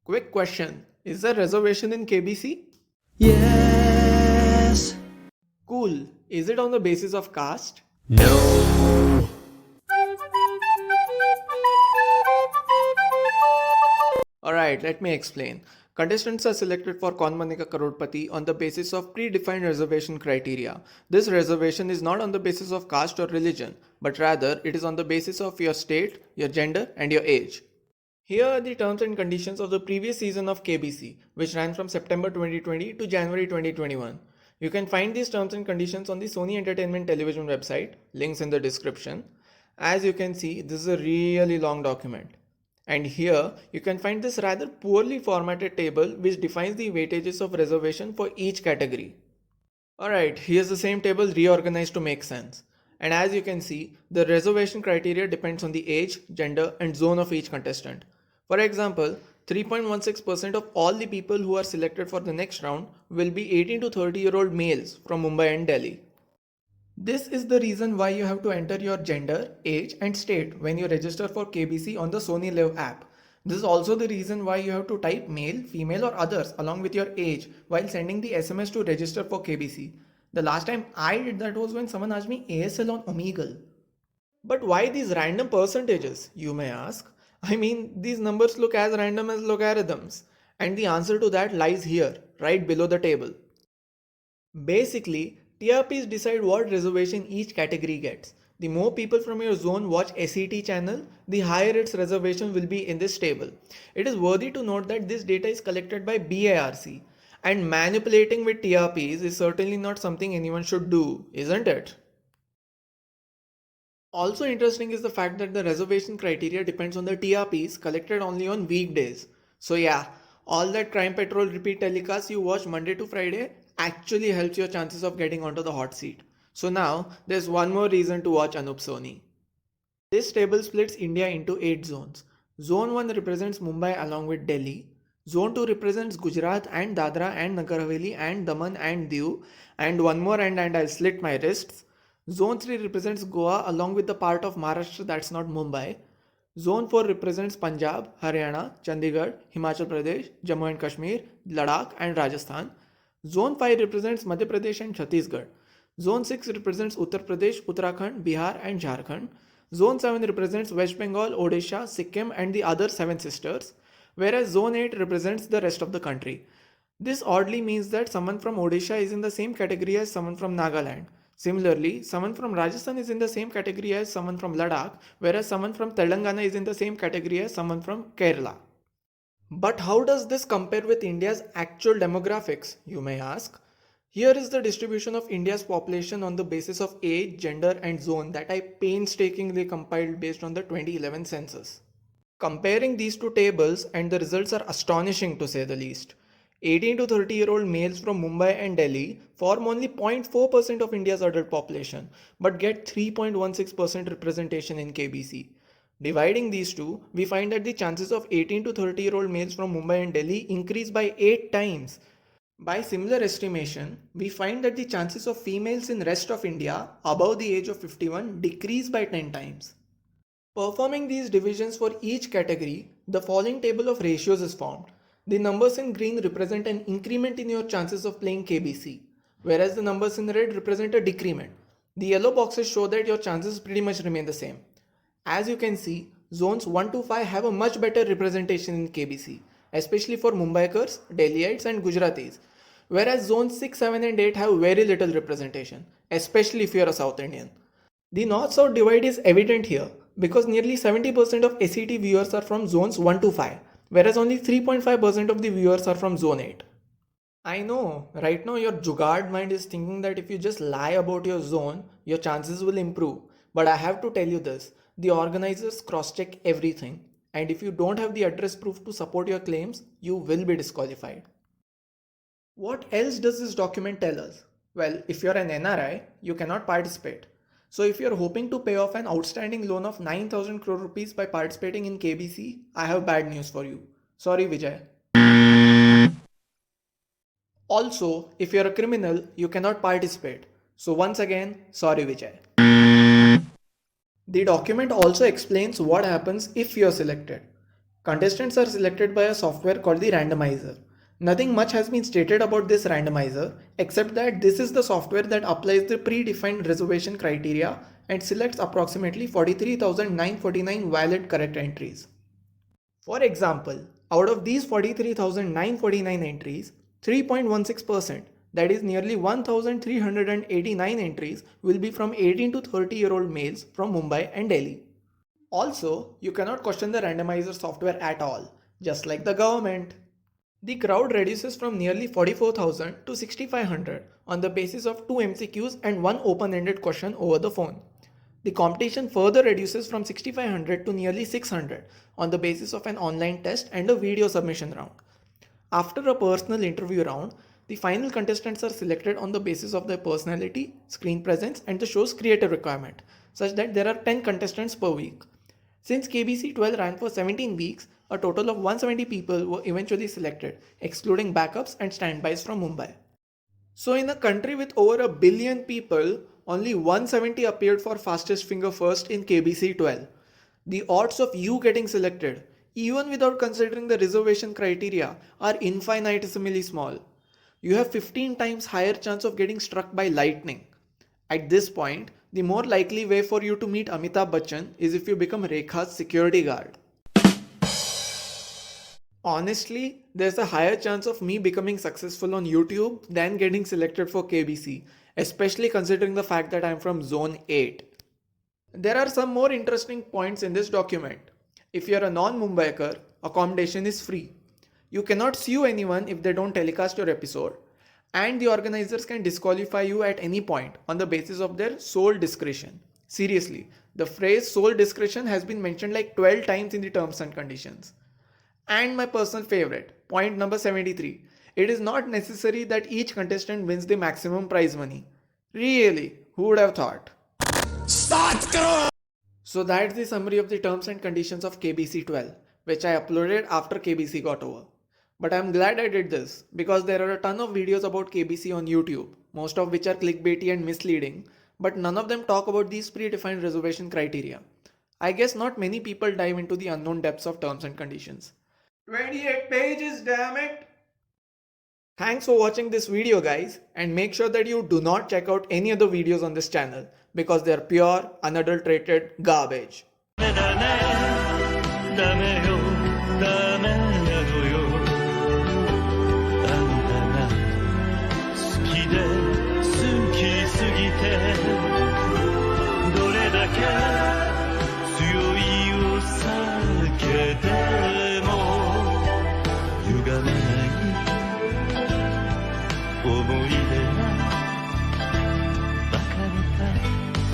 Quick question. Is there reservation in KBC? Yes. Cool. Is it on the basis of caste? No. Alright, let me explain. Contestants are selected for Kaun Banega Crorepati on the basis of predefined reservation criteria. This reservation is not on the basis of caste or religion, but rather it is on the basis of your state, your gender, and your age. Here are the terms and conditions of the previous season of KBC, which ran from September 2020 to January 2021. You can find these terms and conditions on the Sony Entertainment Television website, links in the description. As you can see, this is a really long document. And here, you can find this rather poorly formatted table which defines the weightages of reservation for each category. Alright, here's the same table reorganized to make sense. And as you can see, the reservation criteria depends on the age, gender, and zone of each contestant. For example, 3.16% of all the people who are selected for the next round will be 18 to 30-year-old males from Mumbai and Delhi. This is the reason why you have to enter your gender, age, and state when you register for KBC on the Sony Live app. This is also the reason why you have to type male, female, or others along with your age while sending the SMS to register for KBC. The last time I did that was when someone asked me ASL on Omegle. But why these random percentages, you may ask? I mean, these numbers look as random as logarithms. And the answer to that lies here, right below the table. Basically, TRPs decide what reservation each category gets. The more people from your zone watch SET channel, the higher its reservation will be in this table. It is worthy to note that this data is collected by BARC, and manipulating with TRPs is certainly not something anyone should do, isn't it? Also interesting is the fact that the reservation criteria depends on the TRPs collected only on weekdays. So yeah, all that Crime Patrol repeat telecast you watch Monday to Friday actually helps your chances of getting onto the hot seat. So now there's one more reason to watch Anup Soni. This table splits India into 8 zones. Zone 1 represents Mumbai along with Delhi. Zone 2 represents Gujarat and Dadra and Nagar Haveli and Daman and Diu. And one more and I'll slit my wrists. Zone 3 represents Goa along with the part of Maharashtra that's not Mumbai. Zone 4 represents Punjab, Haryana, Chandigarh, Himachal Pradesh, Jammu and Kashmir, Ladakh and Rajasthan. Zone 5 represents Madhya Pradesh and Chhattisgarh. Zone 6 represents Uttar Pradesh, Uttarakhand, Bihar and Jharkhand. Zone 7 represents West Bengal, Odisha, Sikkim and the other 7 sisters, whereas Zone 8 represents the rest of the country. This oddly means that someone from Odisha is in the same category as someone from Nagaland. Similarly, someone from Rajasthan is in the same category as someone from Ladakh, whereas someone from Telangana is in the same category as someone from Kerala. But how does this compare with India's actual demographics, you may ask? Here is the distribution of India's population on the basis of age, gender, and zone that I painstakingly compiled based on the 2011 census. Comparing these two tables, and the results are astonishing to say the least. 18 to 30-year-old males from Mumbai and Delhi form only 0.4% of India's adult population, but get 3.16% representation in KBC. Dividing these two, we find that the chances of 18 to 30-year-old males from Mumbai and Delhi increase by 8 times. By similar estimation, we find that the chances of females in rest of India above the age of 51 decrease by 10 times. Performing these divisions for each category, the following table of ratios is formed. The numbers in green represent an increment in your chances of playing KBC, whereas the numbers in red represent a decrement. The yellow boxes show that your chances pretty much remain the same. As you can see, zones 1 to 5 have a much better representation in KBC, especially for Mumbaikars, Delhiites and Gujaratis, whereas zones 6, 7 and 8 have very little representation, especially if you are a South Indian. The north-south divide is evident here because nearly 70% of SET viewers are from zones 1 to 5, whereas only 3.5% of the viewers are from zone 8. I know, right now your jugaad mind is thinking that if you just lie about your zone, your chances will improve. But I have to tell you this, the organizers cross-check everything, and if you don't have the address proof to support your claims, you will be disqualified. What else does this document tell us? Well, if you're an NRI, you cannot participate. So if you're hoping to pay off an outstanding loan of 9,000 crore rupees by participating in KBC, I have bad news for you. Sorry Vijay. Also, if you're a criminal, you cannot participate. So once again, sorry Vijay. The document also explains what happens if you're selected. Contestants are selected by a software called the randomizer. Nothing much has been stated about this randomizer except that this is the software that applies the predefined reservation criteria and selects approximately 43,949 valid correct entries. For example, out of these 43,949 entries, 3.16%, that is nearly 1,389 entries, will be from 18 to 30-year-old males from Mumbai and Delhi. Also, you cannot question the randomizer software at all, just like the government. The crowd reduces from nearly 44,000 to 6,500 on the basis of 2 MCQs and 1 open-ended question over the phone. The competition further reduces from 6,500 to nearly 600 on the basis of an online test and a video submission round. After a personal interview round, the final contestants are selected on the basis of their personality, screen presence, and the show's creative requirement, such that there are 10 contestants per week. Since KBC 12 ran for 17 weeks, a total of 170 people were eventually selected, excluding backups and standbys from Mumbai. So, in a country with over a billion people, only 170 appeared for fastest finger first in KBC 12. The odds of you getting selected, even without considering the reservation criteria, are infinitesimally small. You have 15 times higher chance of getting struck by lightning. At this point, the more likely way for you to meet Amitabh Bachchan is if you become Rekha's security guard. Honestly, there's a higher chance of me becoming successful on YouTube than getting selected for KBC, especially considering the fact that I'm from Zone 8. There are some more interesting points in this document. If you're a non-Mumbaiker, accommodation is free. You cannot sue anyone if they don't telecast your episode, and the organizers can disqualify you at any point on the basis of their sole discretion. Seriously, the phrase sole discretion has been mentioned like 12 times in the terms and conditions. And my personal favorite, point number 73. It is not necessary that each contestant wins the maximum prize money. Really, who would have thought? So that's the summary of the terms and conditions of KBC 12, which I uploaded after KBC got over. But I'm glad I did this because there are a ton of videos about KBC on YouTube, most of which are clickbaity and misleading, but none of them talk about these predefined reservation criteria. I guess not many people dive into the unknown depths of terms and conditions. 28 pages, damn it! Thanks for watching this video, guys, and make sure that you do not check out any other videos on this channel because they are pure, unadulterated garbage.